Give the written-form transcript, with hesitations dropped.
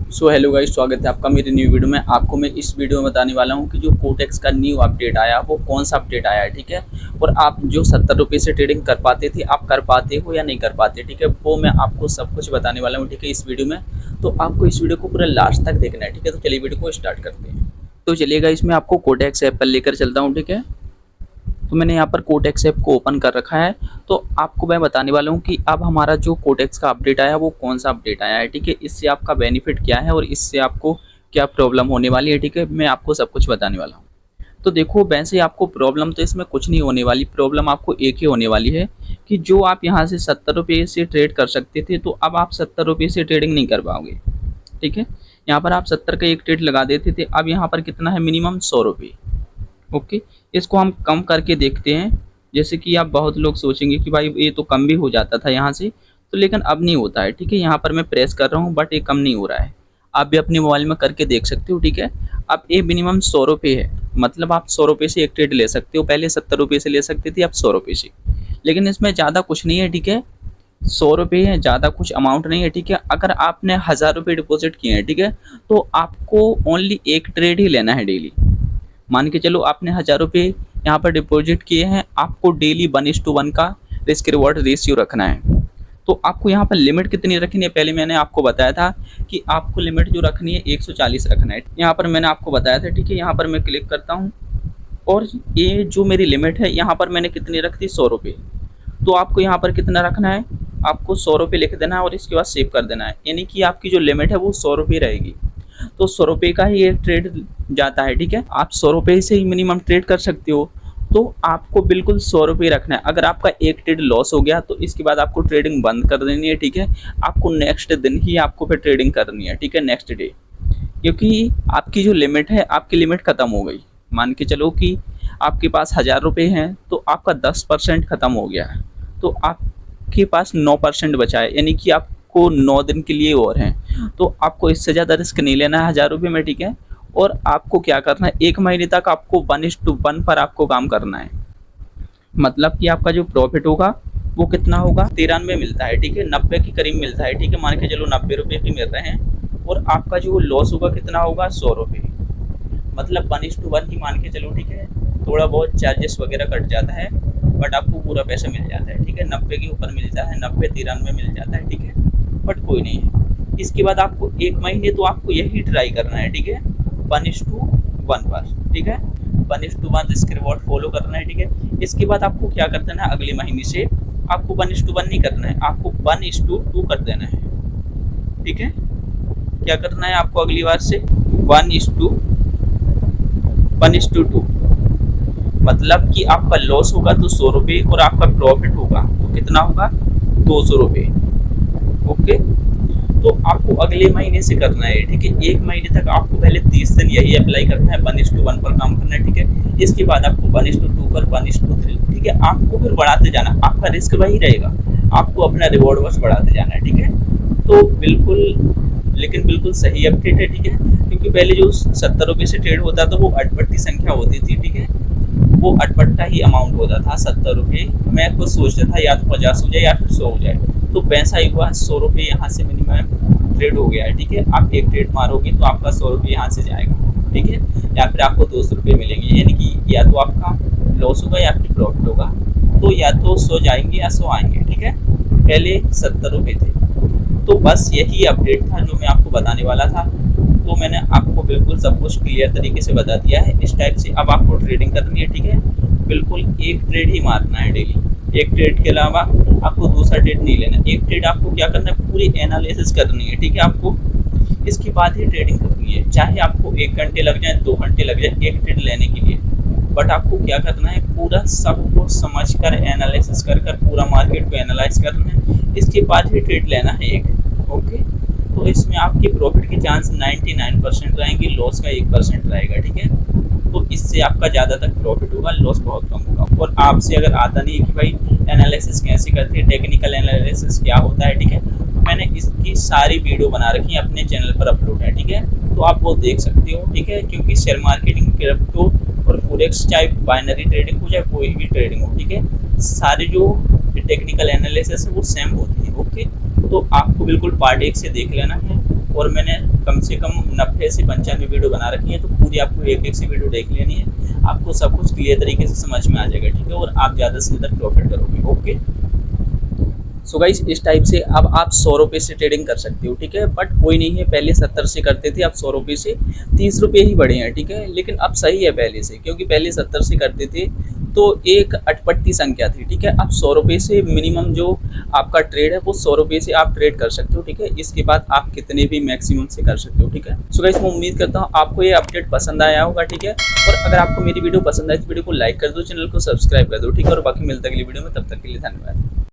So hello guys, स्वागत है आपका मेरी न्यू वीडियो में। आपको मैं इस वीडियो में बताने वाला हूं कि जो कोटेक्स का न्यू अपडेट आया वो कौन सा अपडेट आया है, ठीक है। और आप जो 70 रुपये से ट्रेडिंग कर पाते थे, आप कर पाते हो या नहीं कर पाते, ठीक है, वो मैं आपको सब कुछ बताने वाला हूँ, ठीक है, इस वीडियो में। तो आपको इस वीडियो को पूरा लास्ट तक देखना है, ठीक है। तो चलिए वीडियो को स्टार्ट करते हैं। तो चलिएगा, इसमें आपको कोटेक्स ऐप पर लेकर चलता हूँ, ठीक है। तो मैंने यहाँ पर कोटेक्स ऐप को ओपन कर रखा है। तो आपको मैं बताने वाला हूँ कि अब हमारा जो कोटेक्स का अपडेट आया वो कौन सा अपडेट आया है, ठीक है। इससे आपका बेनिफिट क्या है और इससे आपको क्या प्रॉब्लम होने वाली है, ठीक है, मैं आपको सब कुछ बताने वाला हूँ। तो देखो, वैसे आपको प्रॉब्लम तो इसमें कुछ नहीं होने वाली। प्रॉब्लम आपको एक ही होने वाली है कि जो आप यहाँ से 70 रुपये से ट्रेड कर सकते थे, तो अब आप 70 रुपये से ट्रेडिंग नहीं कर पाओगे, ठीक है। यहाँ पर आप 70 का एक ट्रेड लगा देते थे, अब यहाँ पर कितना है, मिनिमम 100 रुपये। ओके, इसको हम कम करके देखते हैं। जैसे कि आप बहुत लोग सोचेंगे कि भाई ये तो कम भी हो जाता था यहाँ से, तो लेकिन अब नहीं होता है, ठीक है। यहाँ पर मैं प्रेस कर रहा हूँ बट ये कम नहीं हो रहा है। आप भी अपने मोबाइल में करके देख सकते हो, ठीक है। अब ये मिनिमम 100 रुपये है, मतलब आप 100 रुपये से एक ट्रेड ले सकते हो। पहले 70 रुपये से ले सकते थे, अब 100 रुपये से। लेकिन इसमें ज़्यादा कुछ नहीं है, ठीक है। 100 रुपये है, ज़्यादा कुछ अमाउंट नहीं है, ठीक है। अगर आपने 1000 रुपये डिपॉजिट किए हैं, ठीक है, तो आपको ओनली एक ट्रेड ही लेना है डेली। मान के चलो आपने 1000 रुपये यहाँ पर डिपॉजिट किए हैं, आपको डेली 1:1 का रिस्क रिवॉर्ड रेशियो रखना है। तो आपको यहाँ पर लिमिट कितनी रखनी है, पहले मैंने आपको बताया था कि आपको लिमिट जो रखनी है 140 रखना है। यहाँ पर मैंने आपको बताया था, ठीक है। यहाँ पर मैं क्लिक करता हूँ और ये जो मेरी लिमिट है यहाँ पर मैंने कितनी रख दी, 100 रुपये। तो आपको यहाँ पर कितना रखना है, आपको 100 रुपये लिख देना है और इसके बाद सेव कर देना है। यानी कि आपकी जो लिमिट है वो 100 रुपये रहेगी। तो 100 रुपये का ही एक ट्रेड जाता है, ठीक है। आप 100 रुपये से ही मिनिमम ट्रेड कर सकते हो। तो आपको बिल्कुल 100 रुपये रखना है। अगर आपका एक ट्रेड लॉस हो गया तो इसके बाद आपको ट्रेडिंग बंद कर देनी है, ठीक है। आपको नेक्स्ट दिन ही आपको फिर ट्रेडिंग करनी है, ठीक है, नेक्स्ट डे। क्योंकि आपकी जो लिमिट है, आपकी लिमिट ख़त्म हो गई। मान के चलो कि आपके पास 1000 रुपये हैं, तो आपका 10% ख़त्म हो गया है, तो आपके पास 9% बचा है। यानी कि आपको 9 दिन के लिए और हैं। तो आपको इससे ज़्यादा रिस्क नहीं लेना है 1000 रुपये में, ठीक है। और आपको क्या करना है, एक महीने तक आपको 1:1 पर आपको काम करना है। मतलब कि आपका जो प्रॉफिट होगा वो कितना होगा, 93 मिलता है, ठीक है, 90 के करीब मिलता है, ठीक है। मान के चलो 90 रुपये भी मिल रहे हैं। और आपका जो लॉस होगा कितना होगा, 100 रुपये। मतलब 1:1 ही मान के चलो, ठीक है। थोड़ा बहुत चार्जेस वगैरह कट जाता है बट आपको पूरा पैसा मिल जाता है, ठीक है। 90 के ऊपर मिलता है, 90 93 मिल जाता है, ठीक है। बट कोई नहीं है। इसके बाद आपको एक महीने तो आपको यही ट्राई करना है, ठीक है, 1:1 पर, ठीक है। 1:1 रिस्क रिवॉर्ड फॉलो करना है, ठीक है। इसके बाद आपको क्या कर देना है, अगले महीने से आपको 1:1 नहीं करना है, आपको 1:2 कर देना है, ठीक है। क्या करना है आपको अगली बार से, 1:2। मतलब कि आपका लॉस होगा तो 100 रुपये और आपका प्रॉफिट होगा तो कितना होगा, 200 रुपये। ओके, तो आपको अगले महीने से करना है, ठीक है। एक महीने तक आपको पहले 30 दिन यही अप्लाई करना है, 1:1 पर काम करना है, ठीक है। इसके बाद आपको 1:2 पर, 1:3, ठीक है। आपको फिर बढ़ाते जाना, आपका रिस्क वही रहेगा, आपको अपना रिवॉर्ड बस बढ़ाते जाना है, ठीक है। तो बिल्कुल, लेकिन बिल्कुल सही अपडेट है, ठीक है। क्योंकि पहले जो 70 रुपये से ट्रेड होता था वो अटपटी संख्या होती थी, ठीक है। वो अटपटा ही अमाउंट होता था 70 रुपये। मैं खुद सोचता था या तो 50 हो जाए या फिर 100 हो जाए, तो पैसा ही हुआ 100 रुपये यहाँ से मिनिमम ट्रेड हो गया है, ठीक है। आप एक ट्रेड मारोगे तो आपका 100 रुपये यहाँ से जाएगा, ठीक है। या फिर आपको 200 रुपये मिलेंगे, यानी कि या तो आपका लॉस होगा या फिर प्रॉफिट होगा। तो या तो 100 जाएंगे या 100 आएंगे, ठीक है। पहले 70 रुपये थे। तो बस यही अपडेट था जो मैं आपको बताने वाला था। तो मैंने आपको बिल्कुल सब कुछ क्लियर तरीके से बता दिया है। इस टाइप से अब आपको ट्रेडिंग करनी है, ठीक है। बिल्कुल एक ट्रेड ही मारना है डेली। एक ट्रेड के अलावा आपको दूसरा ट्रेड नहीं लेना। एक ट्रेड आपको क्या करना है, पूरी एनालिसिस करनी है, ठीक है। आपको इसके बाद ही ट्रेडिंग करनी है, चाहे आपको 1 घंटे लग जाए, 2 घंटे लग जाए एक ट्रेड लेने के लिए। बट आपको क्या करना है, पूरा सब कुछ समझ कर, एनालिसिस कर पूरा मार्केट को एनालाइज करना है। इसके बाद ही ट्रेड लेना है एक। ओके, तो इसमें आपके प्रॉफिट के चांस 99% रहेंगे, लॉस का 1% रहेगा, ठीक है। तो इससे आपका ज़्यादातर प्रॉफिट होगा, लॉस बहुत कम होगा। और आपसे अगर आता नहीं है कि भाई एनालिसिस कैसे करते हैं, टेक्निकल एनालिसिस क्या होता है, ठीक है, तो मैंने इसकी सारी वीडियो बना रखी है, अपने चैनल पर अपलोड है, ठीक है। तो आप वो देख सकते हो, ठीक है। क्योंकि शेयर मार्केटिंग, क्रिप्टो और फॉरेक्स, चाहे बाइनरी ट्रेडिंग हो चाहे कोई भी ट्रेडिंग हो, ठीक है, सारी जो टेक्निकल एनालिसिस है वो सेम होती है। ओके, तो आपको बिल्कुल पार्ट 1 से देख लेना है। और मैंने कम से कम 90 से 95 वीडियो बना रखी है, तो पूरी आपको एक-एक से वीडियो देख लेनी है। आपको सब कुछ क्लियर तरीके से समझ में आ जाएगा, ठीक है? और आप ज़्यादा से ज़्यादा प्रॉफिट करोगे। ओके। सो गाइस, इस टाइप से अब आप 100 रुपये से ट्रेडिंग कर सकते हो, ठीक है? बट कोई नहीं है, पहले 70 से करते थे, अब 100 रुपये से 30 रुपये ही बढ़े हैं, ठीक है? लेकिन अब सही है पहले से, क्योंकि पहले 70 से करते थे तो एक अटपटी संख्या थी, ठीक है? अब 100 रुपये से मिनिमम जो आपका ट्रेड है वो 100 रुपये से आप ट्रेड कर सकते हो, ठीक है? इसके बाद आप कितने भी मैक्सिमम से कर सकते हो, ठीक है? सो गाइस, मैं उम्मीद करता हूँ आपको ये अपडेट पसंद आया होगा, ठीक है? और अगर आपको मेरी वीडियो पसंद आई तो वीडियो को लाइक कर दो, चैनल को सब्सक्राइब कर दो, ठीक है? और बाकी मिलते हैं अगली वीडियो में, तब तक के लिए धन्यवाद।